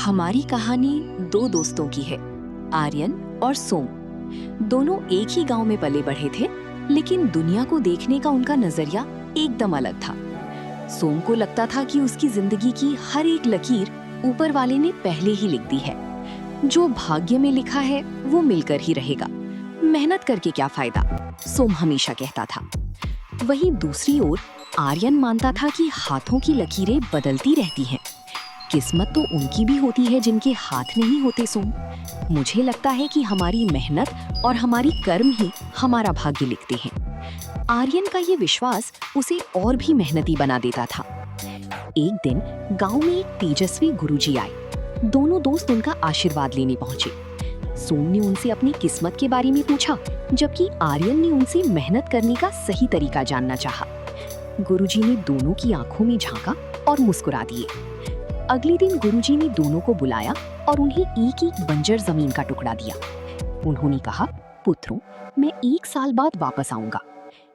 हमारी कहानी दो दोस्तों की है, आर्यन और सोम। दोनों एक ही गांव में पले बढ़े थे, लेकिन दुनिया को देखने का उनका नजरिया एकदम अलग था। सोम को लगता था कि उसकी जिंदगी की हर एक लकीर ऊपर वाले ने पहले ही लिख दी है। जो भाग्य में लिखा है वो मिलकर ही रहेगा, मेहनत करके क्या फायदा, सोम हमेशा कहता था। वहीं दूसरी ओर आर्यन मानता था कि हाथों की लकीरें बदलती रहती हैं। किस्मत तो उनकी भी होती है जिनके हाथ नहीं होते। सोम, मुझे लगता है कि हमारी मेहनत और हमारी कर्म ही हमारा भाग्य लिखते हैं। आर्यन का ये विश्वास उसे और भी मेहनती बना देता था। एक दिन गांव में एक तेजस्वी गुरुजी आए। दोनों दोस्त उनका आशीर्वाद लेने पहुंचे। सोम ने उनसे अपनी किस्मत के बारे में पूछा, जबकि आर्यन ने उनसे मेहनत करने का सही तरीका जानना चाहा। गुरुजी ने दोनों की आंखों में झांका और मुस्कुरा दिए। अगले दिन गुरुजी ने दोनों को बुलाया और उन्हें एक एक बंजर जमीन का टुकड़ा दिया। उन्होंने कहा, पुत्रों, मैं 1 साल बाद वापस आऊंगा।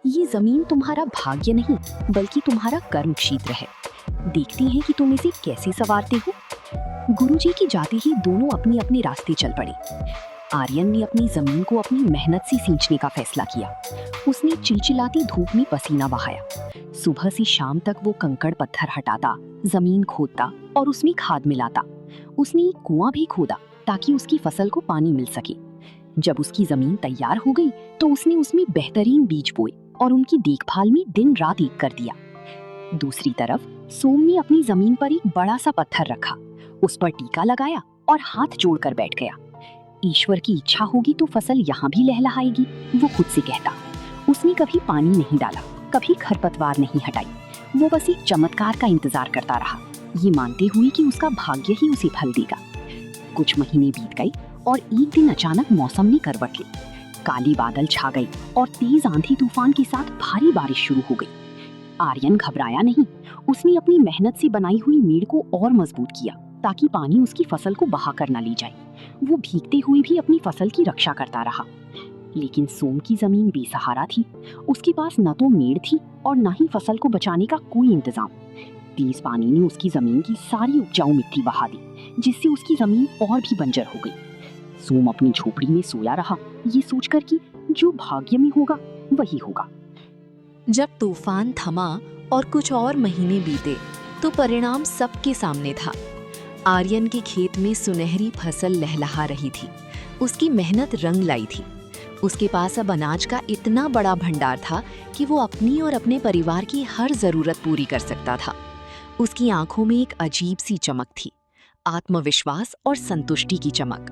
ये जमीन तुम्हारा भाग्य नहीं बल्कि तुम्हारा कर्म क्षेत्र है। देखते हैं कि तुम इसे कैसे संवारते हो। गुरुजी की जाते ही दोनों अपने अपने रास्ते चल पड़े। आर्यन ने अपनी जमीन को अपनी मेहनत से सींचने का फैसला किया। उसने चिलचिलाती धूप में पसीना बहाया। सुबह से शाम तक वो कंकड़ पत्थर हटाता, जमीन खोदता और उसमें खाद मिलाता। उसने एक कुआं भी खोदा ताकि उसकी फसल को पानी मिल सके। जब उसकी जमीन तैयार हो गई तो उसने उसमें बेहतरीन बीज बोए और उनकी देखभाल में दिन रात एक कर दिया। दूसरी तरफ सोम ने अपनी जमीन पर एक बड़ा सा पत्थर रखा, उस पर टीका लगाया और हाथ जोड़कर बैठ गया। ईश्वर की इच्छा होगी तो फसल यहाँ भी लहलहाएगी, वो खुद से कहता। उसने कभी पानी नहीं डाला, कभी खरपतवार नहीं हटाई। वो बस एक चमत्कार का इंतजार करता रहा, ये मानते हुए कि उसका भाग्य ही उसे फल देगा। कुछ महीने बीत गए और एक दिन अचानक मौसम ने करवट ली। काले बादल छा गए और तेज आंधी तूफान के साथ भारी बारिश शुरू हो गई। आर्यन घबराया नहीं। उसने अपनी मेहनत से बनाई हुई मेड़ को और मजबूत किया ताकि पानी उसकी फसल को बहा कर न ले जाए। वो भीगते हुए भी अपनी फसल की रक्षा करता रहा। लेकिन सोम की जमीन बेसहारा थी। उसके पास न तो मेड़ थी और न ही फसल को बचाने का कोई इंतजाम। तेज पानी ने उसकी जमीन की सारी उपजाऊ मिट्टी बहा दी, जिससे उसकी जमीन और भी बंजर हो गई। सोम अपनी झोपड़ी में सोया रहा, ये सोचकर कि जो भाग्य में होगा वही होगा। जब तूफान थमा और कुछ और महीने बीते तो परिणाम सबके सामने था। आर्यन के खेत में सुनहरी फसल लहलहा रही थी। उसकी मेहनत रंग लाई थी। उसके पास अब अनाज का इतना बड़ा भंडार था कि वो अपनी और अपने परिवार की हर जरूरत पूरी कर सकता था। उसकी आंखों में एक अजीब सी चमक थी, आत्मविश्वास और संतुष्टि की चमक।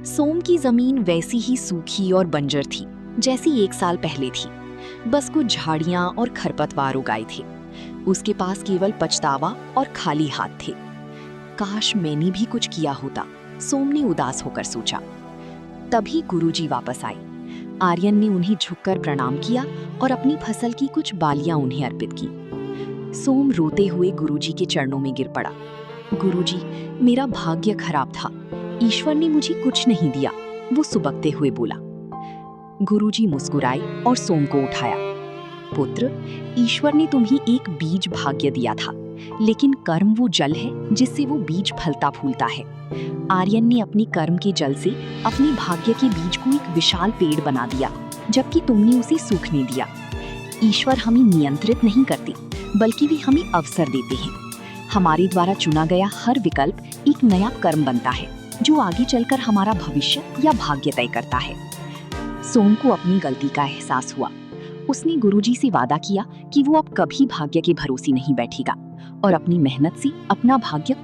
सोम की जमीन वैसी ही सूखी और बंजर थी जैसी 1 साल पहले थी। बस कुछ झाड़ियां और खरपतवार उगाए थे। उसके पास केवल पछतावा और खाली हाथ थे। काश मैंने भी कुछ किया होता, सोम ने उदास होकर सोचा। तभी गुरुजी वापस आए। आर्यन ने उन्हें झुककर प्रणाम किया और अपनी फसल की कुछ बालियां उन्हें अर्पित की। सोम रोते हुए गुरुजी के चरणों में गिर पड़ा। गुरुजी, मेरा भाग्य खराब था, ईश्वर ने मुझे कुछ नहीं दिया, वो सुबकते हुए बोला। गुरुजी मुस्कुराए और सोम को उठाया। पुत्र, ईश्वर ने तुम्हें एक बीज भाग्य दिया था, लेकिन कर्म वो जल है जिससे वो बीज फलता फूलता है। आर्यन ने अपनी कर्म के जल से अपने भाग्य के बीज को एक विशाल पेड़ बना दिया, जबकि तुमने उसे सूखने दिया। ईश्वर हमें नियंत्रित नहीं करते, बल्कि वे हमें अवसर देते हैं। हमारे द्वारा चुना गया हर विकल्प एक नया कर्म बनता है, जो आगे चलकर हमारा भविष्य या भाग्य तय करता है। सोम को अपनी गलती का एहसास हुआ। उसने गुरुजी से वादा किया कि वो अब कभी भाग्य के भरोसे नहीं बैठेगा और अपनी मेहनत से अपना भाग्य